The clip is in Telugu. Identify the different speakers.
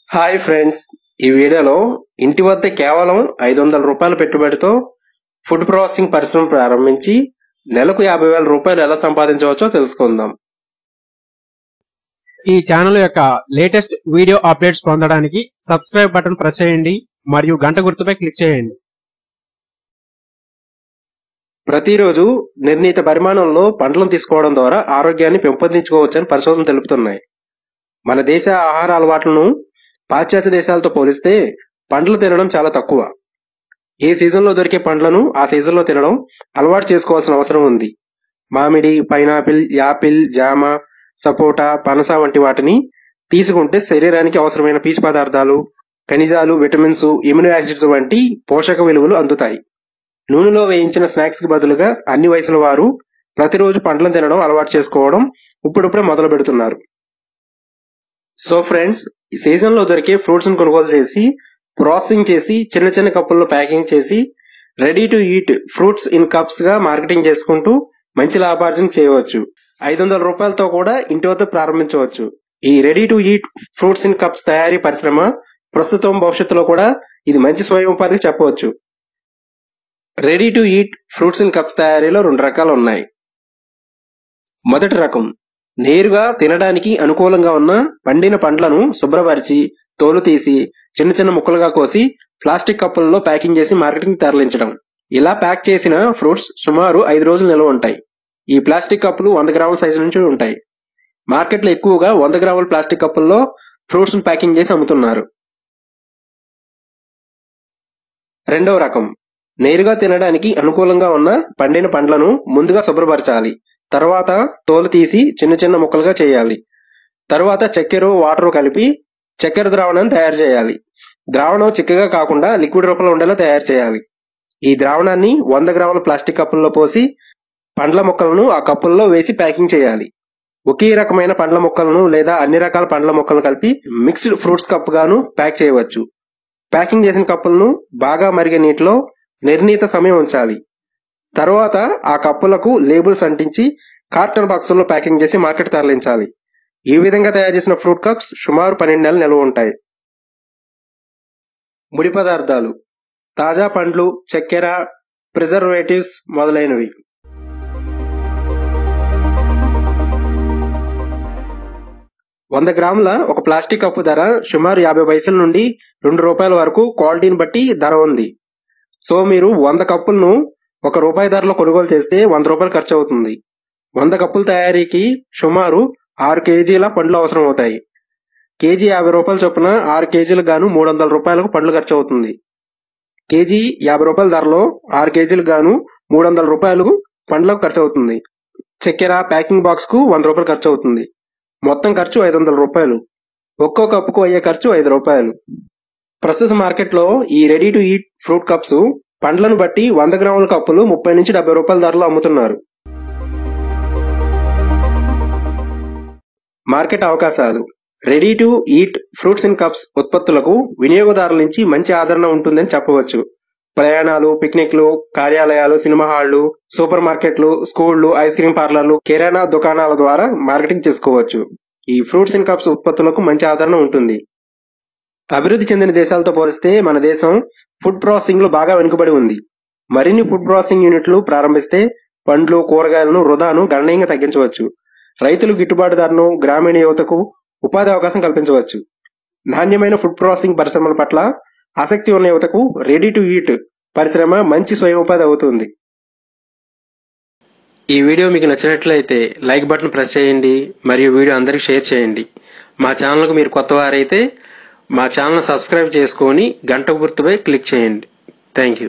Speaker 1: హాయ్ ఫ్రెండ్స్, ఈ వీడియోలో ఇంటి వద్ద కేవలం 500 రూపాయల పెట్టుబడితో ఫుడ్ ప్రాసెసింగ్ పరిశ్రమ ప్రారంభించి నెలకు 50,000 రూపాయలు ఎలా సంపాదించవచ్చో తెలుసుకుందాం.
Speaker 2: ఈ ఛానల్ యొక్క లేటెస్ట్ వీడియో అప్డేట్స్ పొందడానికి సబ్స్క్రైబ్ బటన్ ప్రెస్ చేయండి మరియు గంట గుర్తుపై క్లిక్ చేయండి.
Speaker 1: ప్రతిరోజు నిర్ణీత పరిమాణంలో పండ్లను తీసుకోవడం ద్వారా ఆరోగ్యాన్ని పెంపొందించుకోవచ్చని పరిశోధనలు తెలుపుతున్నాయి. మన దేశ ఆహార అలవాట్లను పాశ్చాత్య దేశాలతో పోలిస్తే పండ్లు తినడం చాలా తక్కువ. ఏ సీజన్లో దొరికే పండ్లను ఆ సీజన్లో తినడం అలవాటు చేసుకోవాల్సిన అవసరం ఉంది. మామిడి, పైనాపిల్, యాపిల్, జామ, సపోటా, పనస వంటి వాటిని తీసుకుంటే శరీరానికి అవసరమైన పీచు పదార్థాలు, ఖనిజాలు, విటమిన్స్, ఇమ్యూనో యాసిడ్స్ వంటి పోషక విలువలు అందుతాయి. నూనెలో వేయించిన స్నాక్స్ కి బదులుగా అన్ని వయసుల వారు ప్రతిరోజు పండ్లను తినడం అలవాటు చేసుకోవడం ఇప్పుడిప్పుడే మొదలు పెడుతున్నారు. సో ఫ్రెండ్స్, ఈ సీజన్ లో దొరికే ఫ్రూట్స్ ను కొనుగోలు చేసి ప్రాసెసింగ్ చేసి చిన్న చిన్న కప్పుల్లో ప్యాకింగ్ చేసి ready to eat fruits in cups గా మార్కెటింగ్ చేసుకుంటూ మంచి లాభార్జన చేయవచ్చు. 500 రూపాయలతో కూడా ఇంటి వద్ద ప్రారంభించవచ్చు. ఈ ready to eat fruits in cups తయారీ పరిశ్రమ ప్రస్తుతం భవిష్యత్తులో కూడా ఇది మంచి స్వయం ఉపాధికి చెప్పవచ్చు. Ready to eat fruits in cups తయారీలో 2 రకాలు ఉన్నాయి. మొదటి రకం నేరుగా తినడానికి అనుకూలంగా ఉన్న పండిన పండ్లను శుభ్రపరిచి తోలు తీసి చిన్న చిన్న ముక్కలుగా కోసి ప్లాస్టిక్ కప్పులలో ప్యాకింగ్ చేసి మార్కెటింగ్ తరలించడం. ఇలా ప్యాక్ చేసిన ఫ్రూట్స్ సుమారు 5 రోజులు నిల్వ ఉంటాయి. ఈ ప్లాస్టిక్ కప్పులు 100 గ్రాముల సైజు నుంచి ఉంటాయి. మార్కెట్లో ఎక్కువగా 100 గ్రాముల ప్లాస్టిక్ కప్పుల్లో ఫ్రూట్స్ ను ప్యాకింగ్ చేసి అమ్ముతున్నారు. రెండవ రకం నేరుగా తినడానికి అనుకూలంగా ఉన్న పండిన పండ్లను ముందుగా శుభ్రపరచాలి. తర్వాత తోలు తీసి చిన్న చిన్న ముక్కలుగా చేయాలి. తర్వాత చక్కెర, వాటర్ కలిపి చక్కెర ద్రావణాన్ని తయారు చేయాలి. ద్రావణం చిక్కగా కాకుండా లిక్విడ్ రూపంలో ఉండేలా తయారు చేయాలి. ఈ ద్రావణాన్ని 100 గ్రాముల ప్లాస్టిక్ కప్పుల్లో పోసి పండ్ల ముక్కలను ఆ కప్పుల్లో వేసి ప్యాకింగ్ చేయాలి. ఒకే రకమైన పండ్ల ముక్కలను లేదా అన్ని రకాల పండ్ల ముక్కలను కలిపి మిక్స్డ్ ఫ్రూట్స్ కప్ గాను ప్యాక్ చేయవచ్చు. ప్యాకింగ్ చేసిన కప్పులను బాగా మరిగే నీటిలో నిర్ణీత సమయం ఉంచాలి. తర్వాత ఆ కప్పులకు లేబుల్స్ అంటించి కార్టన్ బాక్సుల్లో ప్యాకింగ్ చేసి మార్కెట్ తరలించాలి. ఈ విధంగా తయారు చేసిన ఫ్రూట్ కప్స్ సుమారు 12 నెలలు నిల్వ ఉంటాయి. ముడి పదార్థాలు: తాజా పండ్లు, చక్కెర, ప్రిజర్వేటివ్స్ మొదలైనవి. వంద గ్రాముల ఒక ప్లాస్టిక్ కప్పు ధర సుమారు 50 పైసల నుండి 2 రూపాయల వరకు క్వాలిటీని బట్టి ధర ఉంది. సో మీరు 100 కప్పులను ₹1 ధరలో కొనుగోలు చేస్తే ₹100 ఖర్చు అవుతుంది. 100 కప్పుల తయారీకి సుమారు 6 కేజీల పండ్లు అవసరం అవుతాయి. కేజీ ₹50 చొప్పున 6 కేజీలకు గాను ₹300 పండ్లు ఖర్చు అవుతుంది. కేజీ ₹50 ధరలో 6 కేజీలకు గాను ₹300 పండ్లకు ఖర్చు అవుతుంది. చక్కెర ప్యాకింగ్ బాక్స్ కు ₹100 ఖర్చు అవుతుంది. మొత్తం ఖర్చు ₹500. ఒక్కో కప్పుకు అయ్యే ఖర్చు ₹5. ప్రస్తుత మార్కెట్లో ఈ ready to eat fruit cups పండ్లను బట్టి 100 గ్రాముల కప్పులు ₹30 నుంచి ₹70 ధరలో అమ్ముతున్నారు. మార్కెట్ అవకాశాలు: ready to eat fruits in cups ఉత్పత్తులకు వినియోగదారుల నుంచి మంచి ఆదరణ ఉంటుందని చెప్పవచ్చు. ప్రయాణాలు, పిక్నిక్లు, కార్యాలయాలు, సినిమా హాళ్లు, సూపర్ మార్కెట్లు, స్కూళ్లు, ఐస్ క్రీమ్ పార్లర్లు, కిరాణా దుకాణాల ద్వారా మార్కెటింగ్ చేసుకోవచ్చు. ఈ ఫ్రూట్స్ ఇన్ కప్స్ ఉత్పత్తులకు మంచి ఆదరణ ఉంటుంది. అభివృద్ధి చెందిన దేశాలతో పోలిస్తే మన దేశం ఫుడ్ ప్రాసెసింగ్ లో బాగా వెనుకబడి ఉంది. మరిన్ని ఫుడ్ ప్రాసెసింగ్ యూనిట్లు ప్రారంభిస్తే పండ్లు, కూరగాయలను వృధాను గణనీయంగా తగ్గించవచ్చు. రైతులు గిట్టుబాటు ధరను, గ్రామీణ యువతకు ఉపాధి అవకాశం కల్పించవచ్చు. నాణ్యమైన ఫుడ్ ప్రాసెసింగ్ పరిశ్రమల పట్ల ఆసక్తి ఉన్న యువతకు రెడీ టు ఈట్ పరిశ్రమ మంచి స్వయం ఉపాధి అవుతుంది. ఈ వీడియో మీకు నచ్చినట్లయితే లైక్ బటన్ ప్రెస్ చేయండి మరియు వీడియో అందరికి షేర్ చేయండి. మా ఛానల్కు మీరు కొత్త వారైతే మా ఛానల్ సబ్స్క్రైబ్ చేసుకొని గంట గుర్తుపై క్లిక్ చేయండి. Thank you.